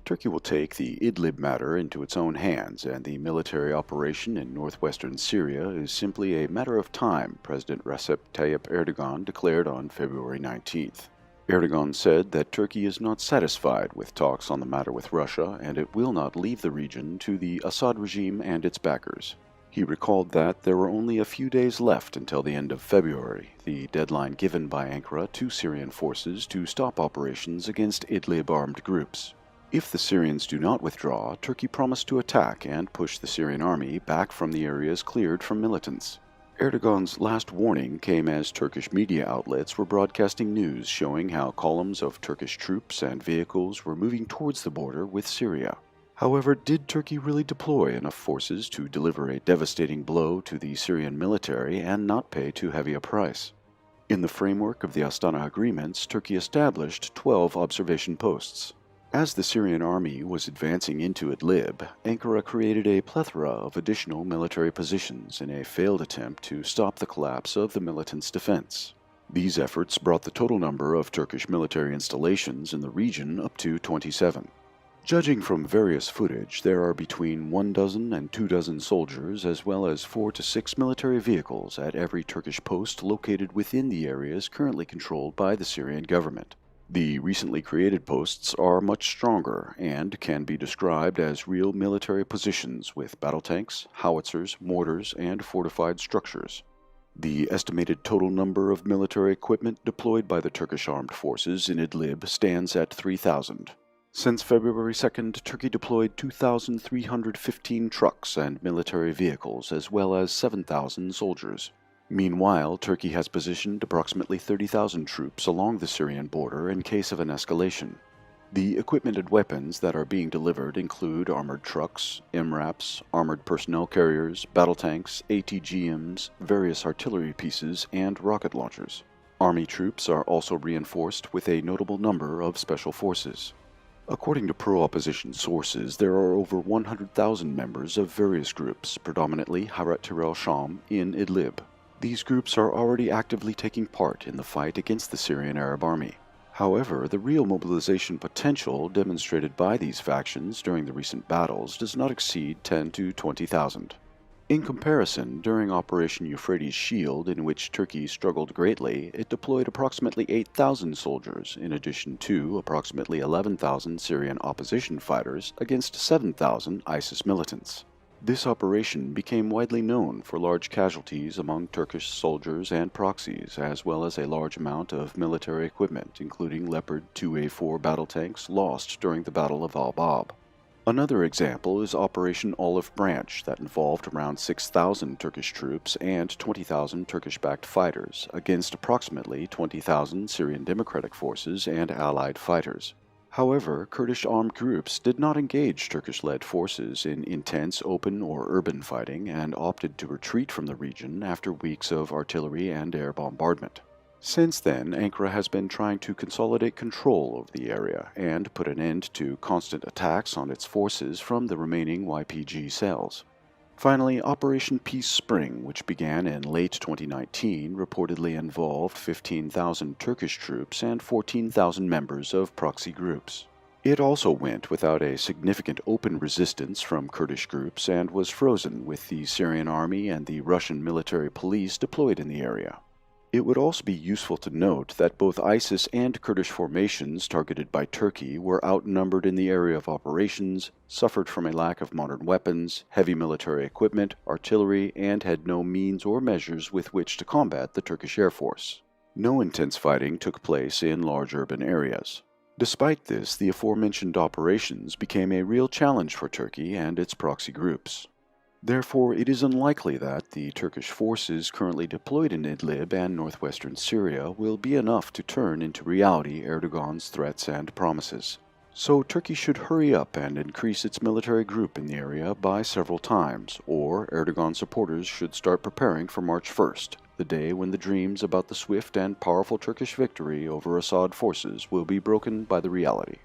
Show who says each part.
Speaker 1: Turkey will take the Idlib matter into its own hands, and the military operation in northwestern Syria is simply a matter of time, President Recep Tayyip Erdogan declared on February 19th. Erdogan said that Turkey is not satisfied with talks on the matter with Russia, and it will not leave the region to the Assad regime and its backers. He recalled that there were only a few days left until the end of February, the deadline given by Ankara to Syrian forces to stop operations against Idlib armed groups. If the Syrians do not withdraw, Turkey promised to attack and push the Syrian army back from the areas cleared from militants. Erdogan's last warning came as Turkish media outlets were broadcasting news showing how columns of Turkish troops and vehicles were moving towards the border with Syria. However, did Turkey really deploy enough forces to deliver a devastating blow to the Syrian military and not pay too heavy a price? In the framework of the Astana agreements, Turkey established 12 observation posts. As the Syrian army was advancing into Idlib, Ankara created a plethora of additional military positions in a failed attempt to stop the collapse of the militants' defense. These efforts brought the total number of Turkish military installations in the region up to 27. Judging from various footage, there are between 12 and 24 soldiers as well as 4 to 6 military vehicles at every Turkish post located within the areas currently controlled by the Syrian government. The recently created posts are much stronger and can be described as real military positions with battle tanks, howitzers, mortars, and fortified structures. The estimated total number of military equipment deployed by the Turkish armed forces in Idlib stands at 3,000. Since February 2nd, Turkey deployed 2,315 trucks and military vehicles as well as 7,000 soldiers. Meanwhile, Turkey has positioned approximately 30,000 troops along the Syrian border in case of an escalation. The equipment and weapons that are being delivered include armored trucks, MRAPs, armored personnel carriers, battle tanks, ATGMs, various artillery pieces, and rocket launchers. Army troops are also reinforced with a notable number of special forces. According to pro-opposition sources, there are over 100,000 members of various groups, predominantly Hayat Tahrir al-Sham, in Idlib. These groups are already actively taking part in the fight against the Syrian Arab Army. However, the real mobilization potential demonstrated by these factions during the recent battles does not exceed 10 to 20,000. In comparison, during Operation Euphrates Shield, in which Turkey struggled greatly, it deployed approximately 8,000 soldiers, in addition to approximately 11,000 Syrian opposition fighters against 7,000 ISIS militants. This operation became widely known for large casualties among Turkish soldiers and proxies, as well as a large amount of military equipment, including Leopard 2A4 battle tanks lost during the Battle of Al-Bab. Another example is Operation Olive Branch that involved around 6,000 Turkish troops and 20,000 Turkish-backed fighters against approximately 20,000 Syrian Democratic Forces and allied fighters. However, Kurdish armed groups did not engage Turkish-led forces in intense open or urban fighting and opted to retreat from the region after weeks of artillery and air bombardment. Since then, Ankara has been trying to consolidate control over the area and put an end to constant attacks on its forces from the remaining YPG cells. Finally, Operation Peace Spring, which began in late 2019, reportedly involved 15,000 Turkish troops and 14,000 members of proxy groups. It also went without a significant open resistance from Kurdish groups and was frozen with the Syrian army and the Russian military police deployed in the area. It would also be useful to note that both ISIS and Kurdish formations targeted by Turkey were outnumbered in the area of operations, suffered from a lack of modern weapons, heavy military equipment, artillery, and had no means or measures with which to combat the Turkish Air Force. No intense fighting took place in large urban areas. Despite this, the aforementioned operations became a real challenge for Turkey and its proxy groups. Therefore, it is unlikely that the Turkish forces currently deployed in Idlib and northwestern Syria will be enough to turn into reality Erdogan's threats and promises. So Turkey should hurry up and increase its military group in the area by several times, or Erdogan supporters should start preparing for March 1st, the day when the dreams about the swift and powerful Turkish victory over Assad forces will be broken by the reality.